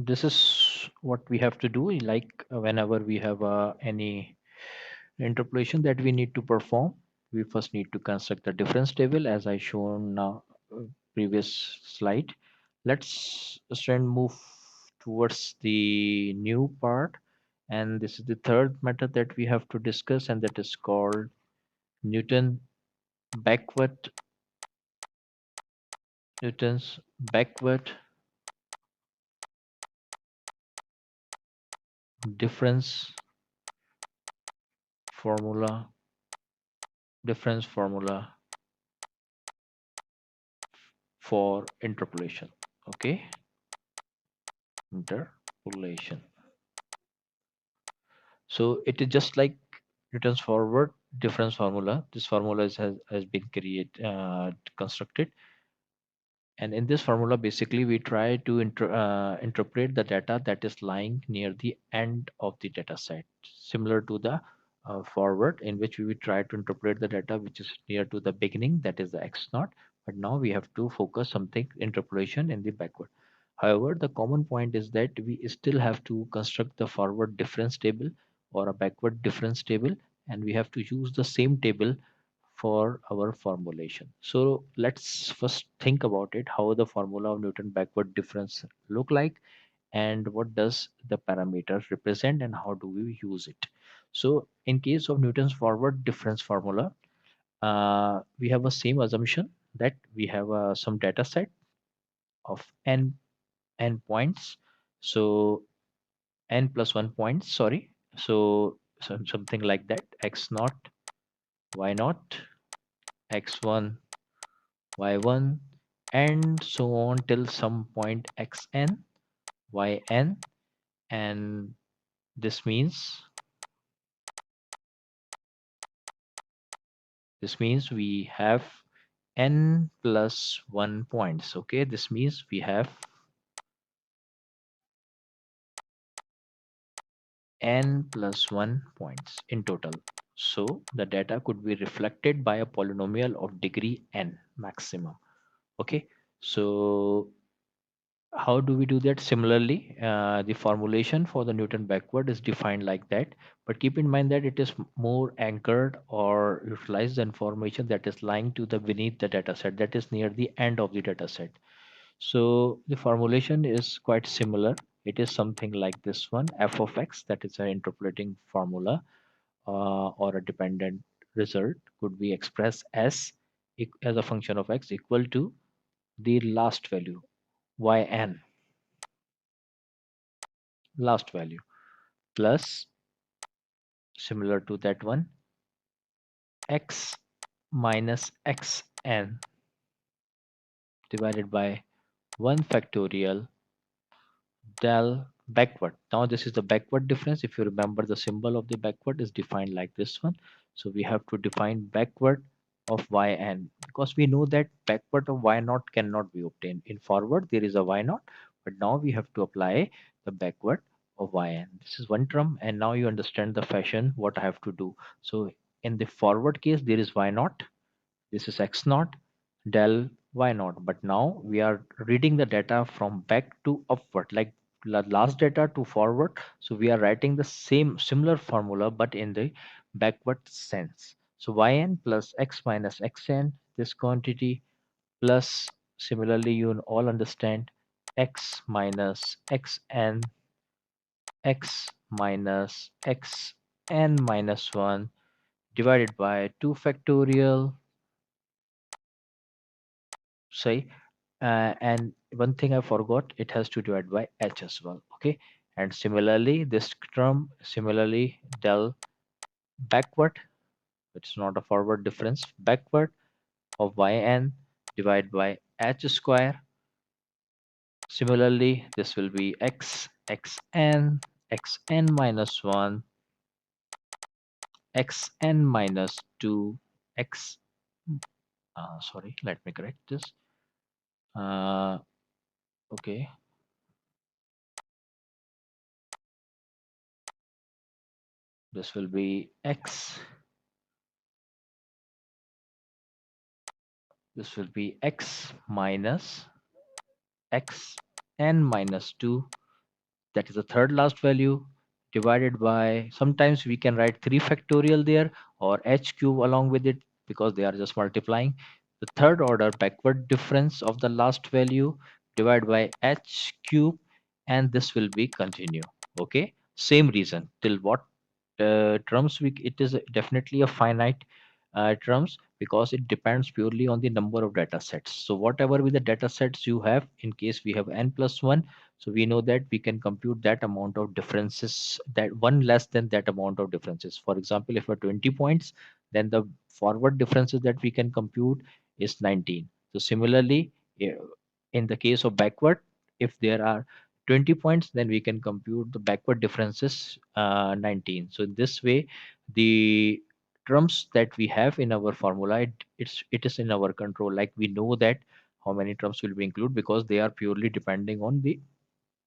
This is what we have to do, like whenever we have any interpolation that we need to perform. We first need to construct the difference table as I shown now, previous slide. Let's then move towards the new part, and this is the third method that we have to discuss, and that is called Newton backward Newton's backward difference formula difference formula for interpolation. Okay, interpolation. So it is just like returns forward difference formula. This formula has been constructed, and in this formula basically we try to interpret the data that is lying near the end of the data set, similar to the forward, in which we will try to interpret the data which is near to the beginning, that is the x naught. But now we have to focus something interpolation in the backward. However, the common point is that we still have to construct the forward difference table or a backward difference table, and we have to use the same table for our formulation. So let's first think about it, how the formula of Newton backward difference look like, and what does the parameter represent, and how do we use it. So in case of Newton's forward difference formula, we have a same assumption that we have some data set of n points. So n plus 1 points, sorry. So something like that, x naught, y naught, x1, y1, and so on till some point xn, yn, and this means we have n plus 1 points. Okay, this means we have n plus 1 points in total. So the data could be reflected by a polynomial of degree n maximum. Okay, so how do we do that? Similarly, the formulation for the Newton backward is defined like that, but keep in mind that it is more anchored or utilize the information that is lying to the beneath the data set, that is near the end of the data set. So the formulation is quite similar. It is something like this one, f of x, that is an interpolating formula, or a dependent result could be expressed as a function of x equal to the last value yn, last value, plus, similar to that one, x minus xn divided by 1 factorial del backward. Now this is the backward difference. If you remember, the symbol of the backward is defined like this one. So we have to define backward of yn, because we know that backward of y naught cannot be obtained. In forward there is a y naught, but now we have to apply the backward of yn. This is one term, and now you understand the fashion what I have to do. So in the forward case there is y naught, this is x naught del y naught, but now we are reading the data from back to upward, like last data to forward. So we are writing the same similar formula but in the backward sense. So yn plus x minus xn, this quantity, plus, similarly you all understand, x minus xn, x minus xn minus 1 divided by 2 factorial, say, and one thing I forgot, it has to divide by h as well. Okay, and similarly this term, similarly del backward, it's not a forward difference, backward of yn divided by h square. Similarly this will be x xn minus 1 xn minus 2 x, sorry, let me correct this. Okay, this will be x This will be x minus x n minus 2, that is the third last value, divided by, sometimes we can write 3 factorial there or h cube along with it, because they are just multiplying. The third order backward difference of the last value divided by h cube, and this will be continue. Okay, same reason till what terms we, it is definitely a finite terms, because it depends purely on the number of data sets. So whatever with the data sets you have, in case we have n plus 1, so we know that we can compute that amount of differences, that one less than that amount of differences. For example, if we're 20 points, then the forward differences that we can compute is 19. So similarly, in the case of backward, if there are 20 points, then we can compute the backward differences 19. So in this way, the terms that we have in our formula, it is in our control. Like we know that how many terms will be included, because they are purely depending on the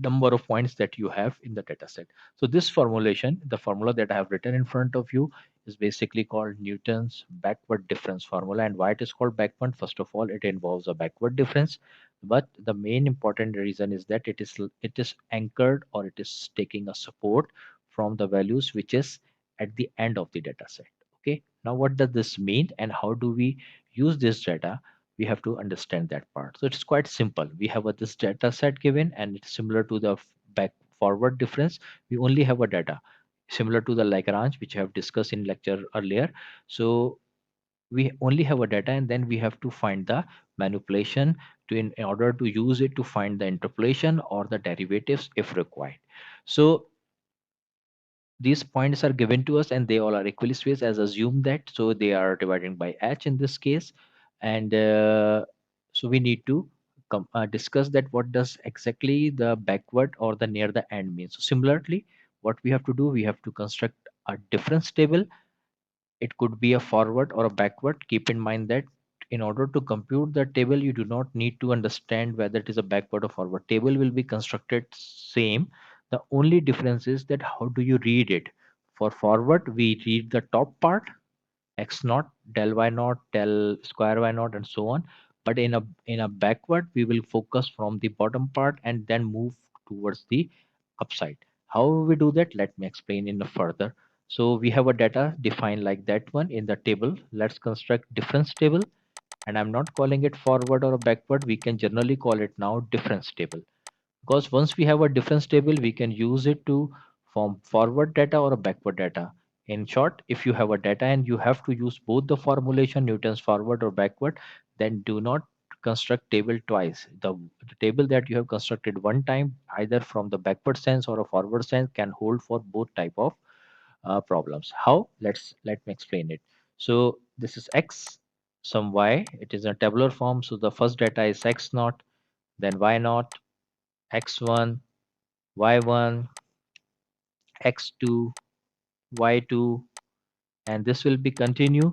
number of points that you have in the data set. So this formulation, the formula that I have written in front of you, is basically called Newton's backward difference formula. And why it is called backward? First of all, it involves a backward difference, but the main important reason is that it is anchored, or it is taking a support from the values which is at the end of the data set. Okay, now what does this mean, and how do we use this data? We have to understand that part. So it's quite simple. We have this data set given, and it's similar to the back forward difference. We only have a data similar to the Lagrange, which I have discussed in lecture earlier. So we only have a data, and then we have to find the manipulation to, in order to use it to find the interpolation or the derivatives if required. So these points are given to us, and they all are equally spaced, as assume that, so they are divided by h in this case. And so we need to discuss that what does exactly the backward or the near the end mean. So similarly, what we have to do, we have to construct a difference table. It could be a forward or a backward. Keep in mind that in order to compute the table, you do not need to understand whether it is a backward or forward. Table will be constructed same. The only difference is that how do you read it. For forward, we read the top part, x naught, del y naught, del square y naught, and so on. But in a backward, we will focus from the bottom part and then move towards the upside. How we do that, let me explain in a further. So we have a data defined like that one in the table. Let's construct difference table, and I'm not calling it forward or backward. We can generally call it now difference table, because once we have a difference table, we can use it to form forward data or a backward data. In short, if you have a data and you have to use both the formulation, Newton's forward or backward, then do not construct table twice. The table that you have constructed one time, either from the backward sense or a forward sense, can hold for both type of problems. How? Let me explain it. So this is x, some y. It is a tabular form. So the first data is x naught, then y naught, x1, y1, x2, y2, and this will be continue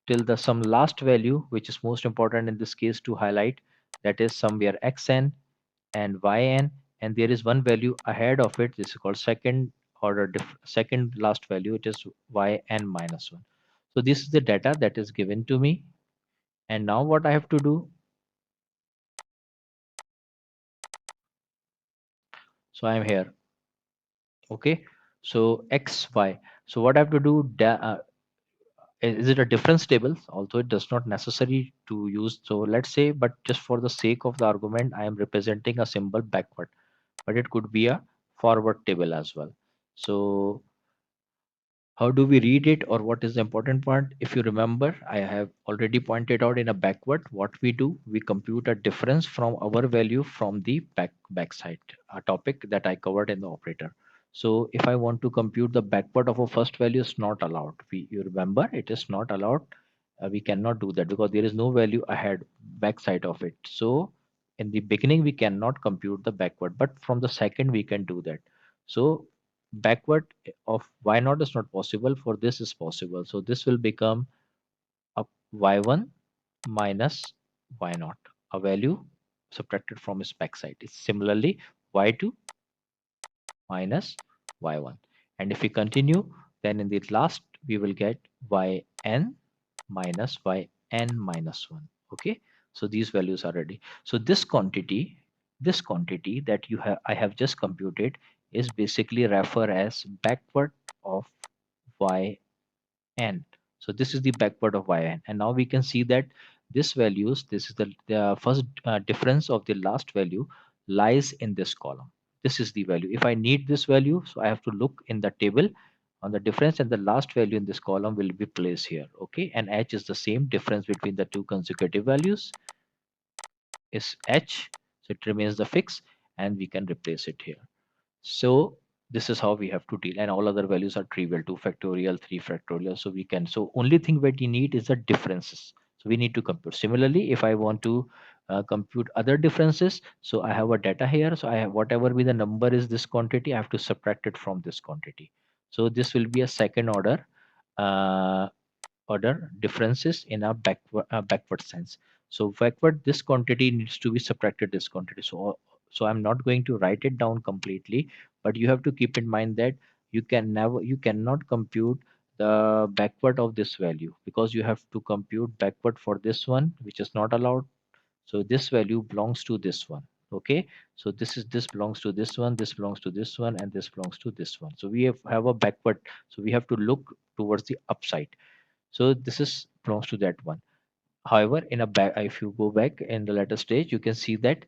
till the some last value, which is most important in this case to highlight, that is somewhere xn and yn, and there is one value ahead of it. This is called second order second last value. It is yn minus 1. So this is the data that is given to me, and now what I have to do, so I am here. Okay, so xy. So what I have to do, is it a difference table, although it does not necessary to use. So let's say, but just for the sake of the argument, I am representing a symbol backward, but it could be a forward table as well. So how do we read it, or what is the important part? If you remember, I have already pointed out in a backward, what we do, we compute a difference from our value from the backside, a topic that I covered in the operator. So if I want to compute the backward of a first value, is not allowed. You remember, it is not allowed. We cannot do that because there is no value ahead backside of it. So in the beginning we cannot compute the backward, but from the second we can do that. So backward of y naught is not possible, for this is possible. So this will become a y1 minus y naught, a value subtracted from its backside. It's similarly y2 minus y1. And if we continue, then in the last we will get yn minus yn minus 1. Okay, so these values are ready. So this quantity that you have I have just computed is basically refer as backward of yn. So this is the backward of yn, and now we can see that this values, this is the first difference of the last value lies in this column. This is the value. If I need this value, so I have to look in the table on the difference, and the last value in this column will be placed here. Okay, and h is the same difference between the two consecutive values is h, so it remains the fix, and we can replace it here. So this is how we have to deal, and all other values are trivial, 2 factorial, 3 factorial. So we can, so only thing that we need is the differences. So we need to compute. Similarly, if I want to compute other differences, so I have a data here. So I have whatever be the number is this quantity, I have to subtract it from this quantity. So this will be a second uh, order differences in a backward sense. So backward, this quantity needs to be subtracted this quantity. So I'm not going to write it down completely, but you have to keep in mind that you cannot compute the backward of this value, because you have to compute backward for this one, which is not allowed. So this value belongs to this one. Okay, so this belongs to this one, this belongs to this one, and this belongs to this one. So we have a backward, so we have to look towards the upside. So this is belongs to that one. However, in a back, if you go back in the later stage, you can see that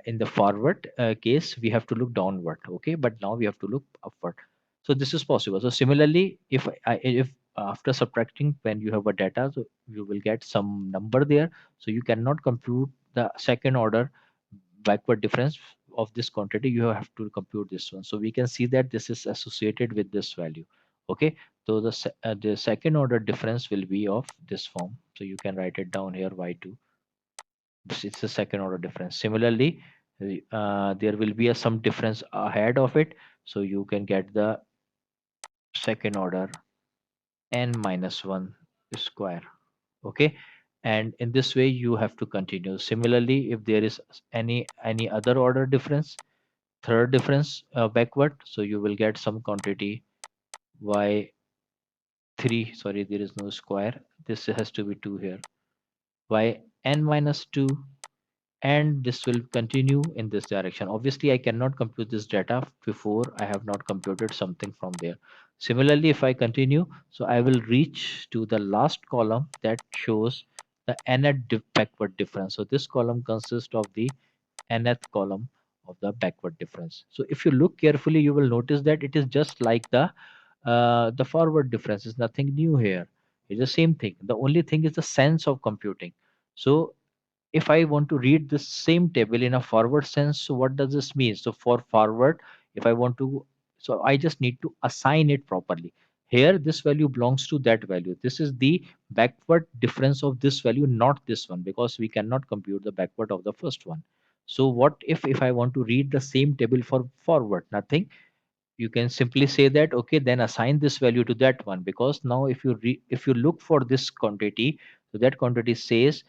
in the forward case we have to look downward. Okay, but now we have to look upward. So this is possible. So similarly, if after subtracting, when you have a data, so you will get some number there. So you cannot compute the second order backward difference of this quantity. You have to compute this one. So we can see that this is associated with this value. Okay, so the second order difference will be of this form. So you can write it down here, y2. It's the second order difference. Similarly, there will be some difference ahead of it. So you can get the second order n minus 1 square. Okay, and in this way you have to continue. Similarly, if there is any other order difference, third difference backward, so you will get some quantity y3. Sorry, there is no square, this has to be 2 here, y n minus 2, and this will continue in this direction. Obviously I cannot compute this data before I have not computed something from there. Similarly, if I continue, so I will reach to the last column that shows the backward difference. So this column consists of the nth column of the backward difference. So if you look carefully, you will notice that it is just like the forward difference. Is nothing new here. It's the same thing. The only thing is the sense of computing. So if I want to read the same table in a forward sense, so what does this mean? So for forward, if I want to, so I just need to assign it properly. Here, this value belongs to that value. This is the backward difference of this value, not this one, because we cannot compute the backward of the first one. So what if I want to read the same table for forward? Nothing. You can simply say that, okay, then assign this value to that one, because now if you look for this quantity, so that quantity says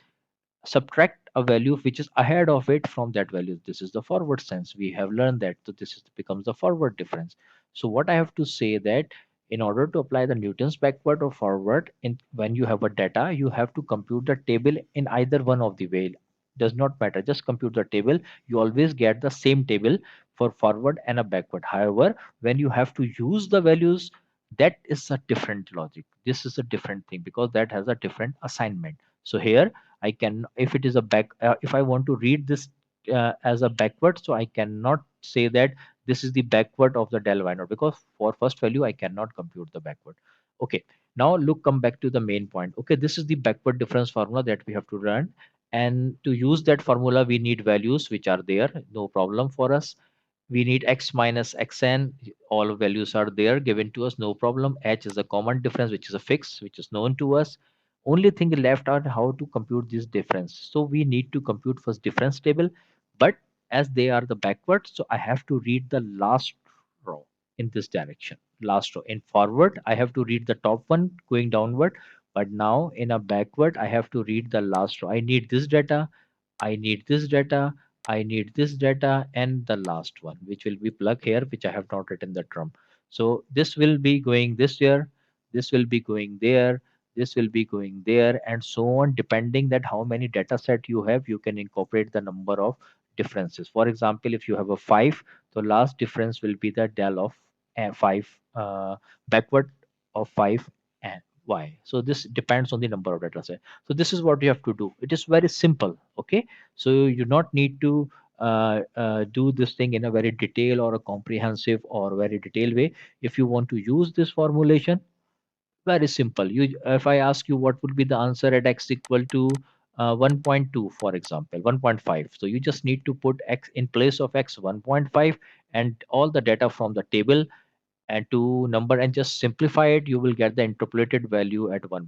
subtract a value which is ahead of it from that value. This is the forward sense. We have learned that. So this is becomes the forward difference. So what I have to say that in order to apply the Newton's backward or forward, in when you have a data, you have to compute the table in either one of the way. Does not matter. Just compute the table. You always get the same table for forward and a backward. However, when you have to use the values, that is a different logic. This is a different thing, because that has a different assignment. So here I can, if it is a if I want to read this as a backward, so I cannot say that this is the backward of the del y naught, because for first value I cannot compute the backward. Okay, now look, come back to the main point. Okay, this is the backward difference formula that we have to run, and to use that formula we need values which are there, no problem for us. We need x minus xn, all values are there given to us, no problem. H is a common difference, which is a fix, which is known to us. Only thing left are how to compute this difference. So we need to compute first difference table, but as they are the backward, so I have to read the last row in this direction. Last row in forward, I have to read the top one going downward, but now in a backward, I have to read the last row. I need this data, I need this data, I need this data, and the last one, which will be plug here, which I have not written the term. So this will be going this year, this will be going there, this will be going there, and so on. Depending that how many data set you have, you can incorporate the number of differences. For example, if you have a 5, the last difference will be the del of 5 backward of 5 and y. So this depends on the number of data set. So this is what you have to do. It is very simple. Okay, so you not need to do this thing in a very detailed or a comprehensive or very detailed way. If you want to use this formulation, very simple. You, if I ask you what would be the answer at x equal to 1.2, for example, 1.5. So you just need to put x in place of x 1.5 and all the data from the table and to number and just simplify it. You will get the interpolated value at 1.